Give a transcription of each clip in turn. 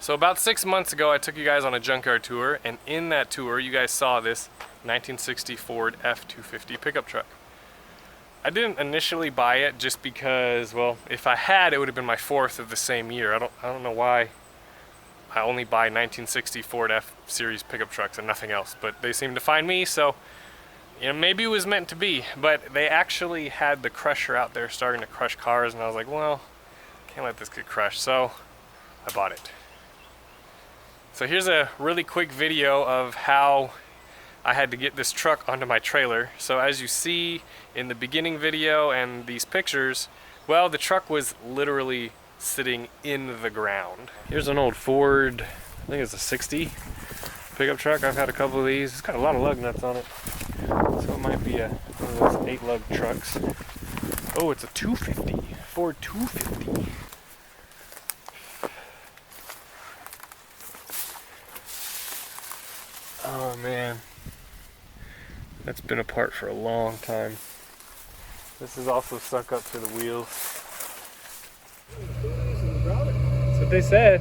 So about 6 months ago, I took you guys on a junkyard tour, and in that tour, you guys saw this 1960 Ford F250 pickup truck. I didn't initially buy it just because, well, if I had, it would have been my fourth of the same year. I don't know why I only buy 1960 Ford F-Series pickup trucks and nothing else, but they seemed to find me, so maybe it was meant to be. But they actually had the crusher out there starting to crush cars, and I was like, well, can't let this get crushed, so I bought it. So here's a really quick video of how I had to get this truck onto my trailer. So as you see in the beginning video and these pictures, well, the truck was literally sitting in the ground. Here's an old Ford, I think it's a 60 pickup truck. I've had a couple of these. It's got a lot of lug nuts on it. So it might be one of those 8-lug trucks. Oh, it's a 250, Ford 250. Oh man, that's been apart for a long time. This is also sunk up to the wheels. That's what they said.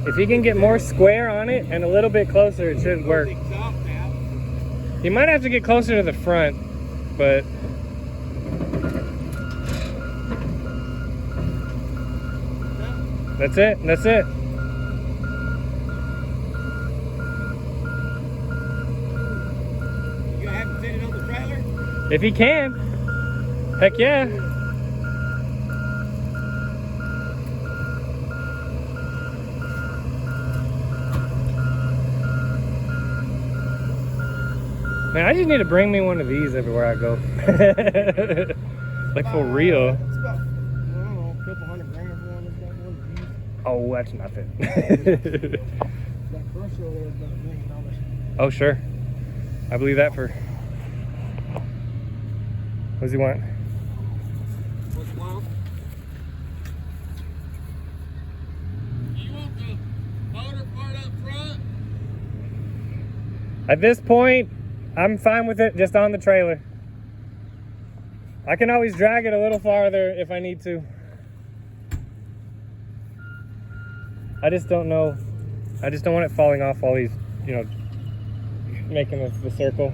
If you can get more square on it and a little bit closer, it should work. You might have to get closer to the front, but that's it. That's it. You gonna have to fit it on the trailer? If he can, heck yeah. Man, I just need to bring me one of these everywhere I go. Like for real. It's about, I don't know, a couple $100 grand for one. It's got one of these. Oh, that's nothing. That crusher over there is about $1 million. Oh, sure. I believe that for... What does he want? What's the want? You want the motor part up front? At this point, I'm fine with it just on the trailer. I can always drag it a little farther if I need to. I just don't know. I just don't want it falling off while he's, making the circle.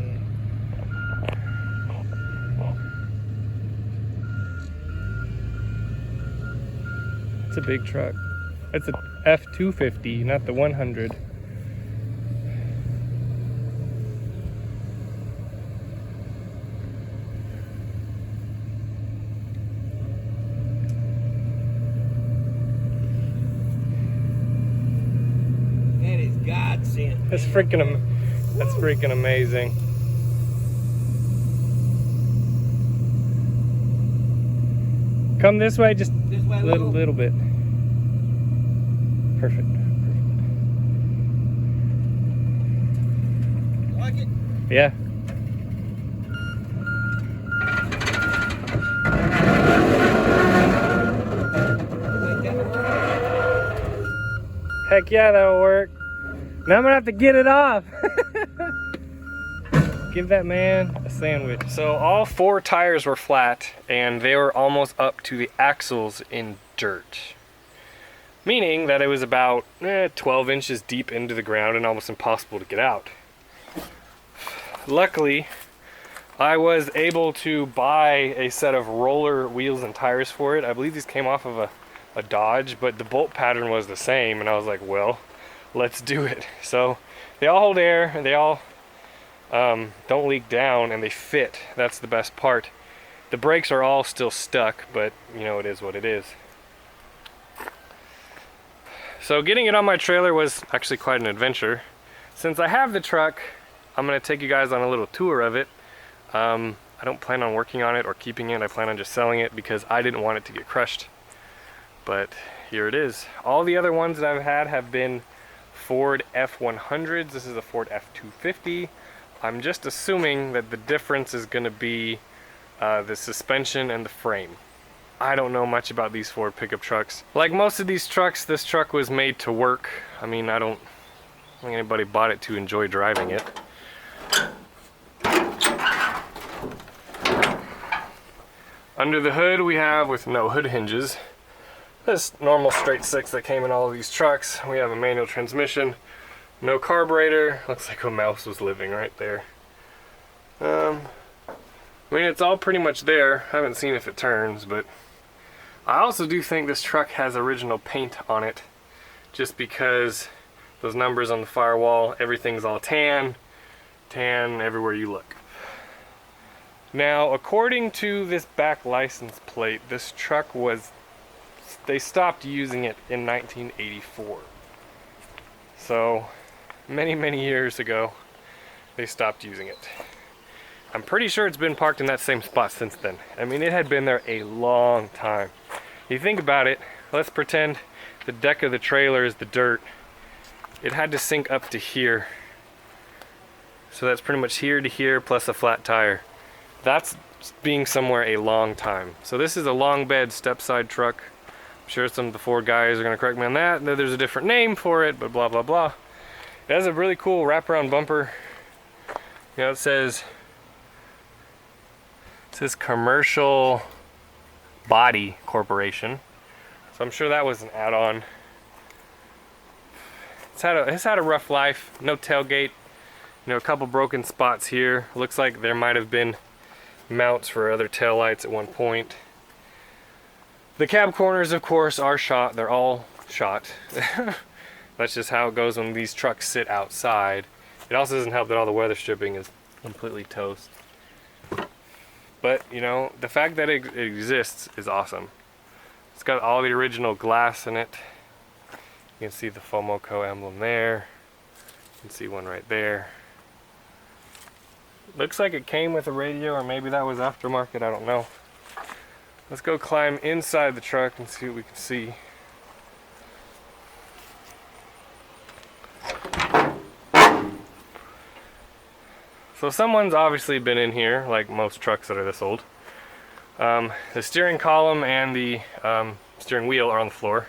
It's a big truck. It's a F250, not the 100. Godsend. That's freaking amazing. Come this way, just This way, a little bit. Perfect. Like it? Yeah. Heck yeah, that'll work. Now I'm gonna have to get it off. Give that man a sandwich. So all 4 tires were flat and they were almost up to the axles in dirt. Meaning that it was about 12 inches deep into the ground and almost impossible to get out. Luckily, I was able to buy a set of roller wheels and tires for it. I believe these came off of a Dodge, but the bolt pattern was the same, and I was like, well, let's do it. So they all hold air and they all don't leak down and they fit. That's the best part. The brakes are all still stuck, but it is what it is. So getting it on my trailer was actually quite an adventure. Since I have the truck, I'm gonna take you guys on a little tour of it. I don't plan on working on it or keeping it. I plan on just selling it because I didn't want it to get crushed. But here it is. All the other ones that I've had have been Ford F100s. This is a Ford F250. I'm just assuming that the difference is going to be the suspension and the frame. I don't know much about these Ford pickup trucks. Like most of these trucks, this truck was made to work. I mean, I don't think anybody bought it to enjoy driving it. Under the hood we have, with no hood hinges, this normal straight six that came in all of these trucks. We have a manual transmission, no carburetor. Looks like a mouse was living right there. I mean, it's all pretty much there. I haven't seen if it turns, but I also do think this truck has original paint on it, just because those numbers on the firewall, everything's all tan everywhere you look. Now, according to this back license plate, this truck they stopped using it in 1984. So, many years ago, they stopped using it. I'm pretty sure it's been parked in that same spot since then. I mean, it had been there a long time. You think about it, let's pretend the deck of the trailer is the dirt. It had to sink up to here. So that's pretty much here to here plus a flat tire. That's being somewhere a long time. So this is a long bed step side truck. I'm sure some of the Ford guys are gonna correct me on that. There's a different name for it, but blah, blah, blah. It has a really cool wraparound bumper. You know, it says Commercial Body Corporation. So I'm sure that was an add-on. It's had a rough life. No tailgate. You know, a couple broken spots here. Looks like there might have been mounts for other taillights at one point. The cab corners, of course, are shot. They're all shot. That's just how it goes when these trucks sit outside. It also doesn't help that all the weather stripping is completely toast. But, you know, the fact that it exists is awesome. It's got all the original glass in it. You can see the Fomoco emblem there. You can see one right there. Looks like it came with a radio, or maybe that was aftermarket, I don't know. Let's go climb inside the truck and see what we can see. So someone's obviously been in here, like most trucks that are this old. The steering column and the steering wheel are on the floor.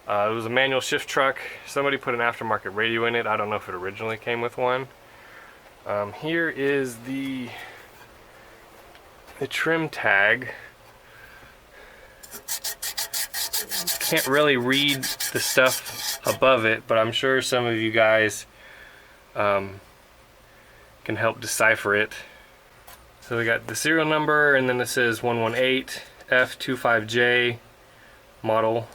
It was a manual shift truck. Somebody put an aftermarket radio in it. I don't know if it originally came with one. Here is the trim tag. Can't really read the stuff above it, but I'm sure some of you guys can help decipher it. So we got the serial number, and then it says 118 F250J model.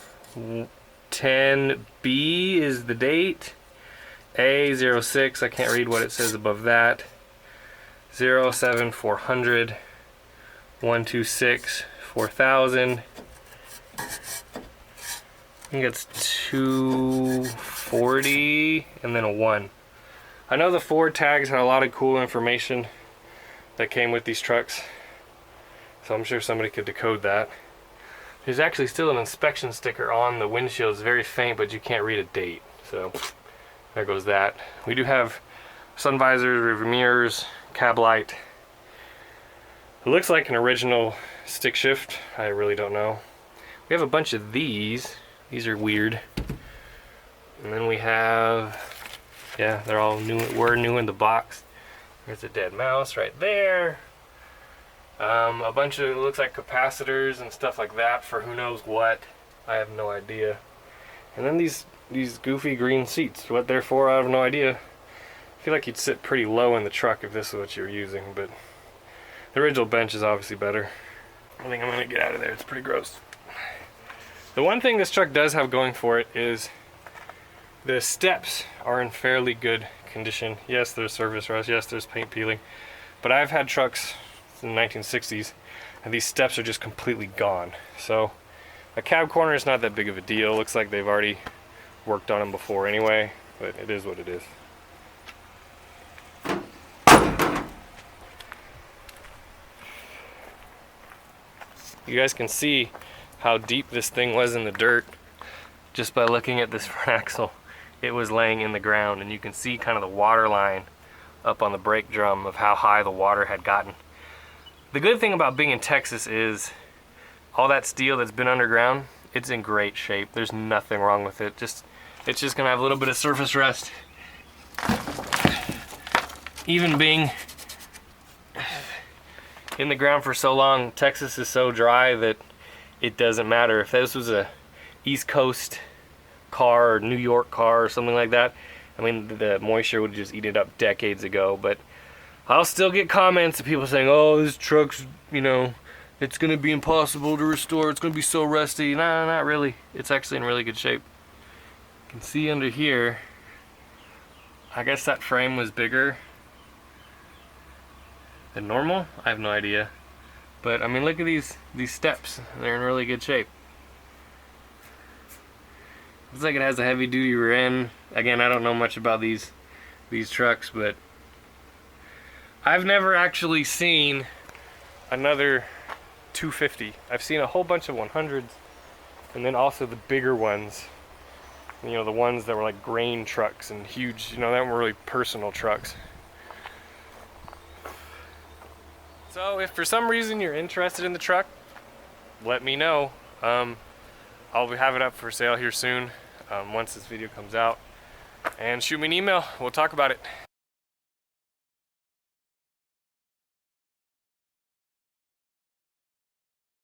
10B is the date. A06, I can't read what it says above that. 07400 126 4000. I think it's 240 and then a 1. I know the Ford tags had a lot of cool information that came with these trucks, so I'm sure somebody could decode that. There's actually still an inspection sticker on the windshield. It's very faint, but you can't read a date, so there goes that. We do have sun visors, rear mirrors, cab light. It looks like an original stick shift. I really don't know. We have a bunch of these. These are weird. And then we have, yeah, they're all new. Were new in the box. There's a dead mouse right there. A bunch of, it looks like capacitors and stuff like that for who knows what. I have no idea. And then these goofy green seats. What they're for, I have no idea. I feel like you'd sit pretty low in the truck if this is what you were using, but the original bench is obviously better. I think I'm gonna get out of there. It's pretty gross. The one thing this truck does have going for it is the steps are in fairly good condition. Yes, there's surface rust. Yes, there's paint peeling. But I've had trucks in the 1960s, and these steps are just completely gone. So a cab corner is not that big of a deal. Looks like they've already worked on them before anyway, but it is what it is. You guys can see how deep this thing was in the dirt just by looking at this front axle. It was laying in the ground, and you can see kind of the water line up on the brake drum of how high the water had gotten. The good thing about being in Texas is all that steel that's been underground, it's in great shape. There's nothing wrong with it. It's just gonna have a little bit of surface rust. Even being in the ground for so long, Texas is so dry that it doesn't matter. If this was a East Coast car or New York car or something like that, I mean, the moisture would just eat it up decades ago. But I'll still get comments of people saying, oh, this truck's, you know, it's gonna be impossible to restore, it's gonna be so rusty. No, not really. It's actually in really good shape. You can see under here, I guess that frame was bigger than normal. I have no idea. But I mean, look at these steps. They're in really good shape. Looks like it has a heavy duty rear end. Again, I don't know much about these trucks, but I've never actually seen another 250. I've seen a whole bunch of 100s, and then also the bigger ones. You know, the ones that were like grain trucks and huge, you know, that were really personal trucks. So if for some reason you're interested in the truck, let me know. I'll have it up for sale here soon, once this video comes out. And shoot me an email, we'll talk about it.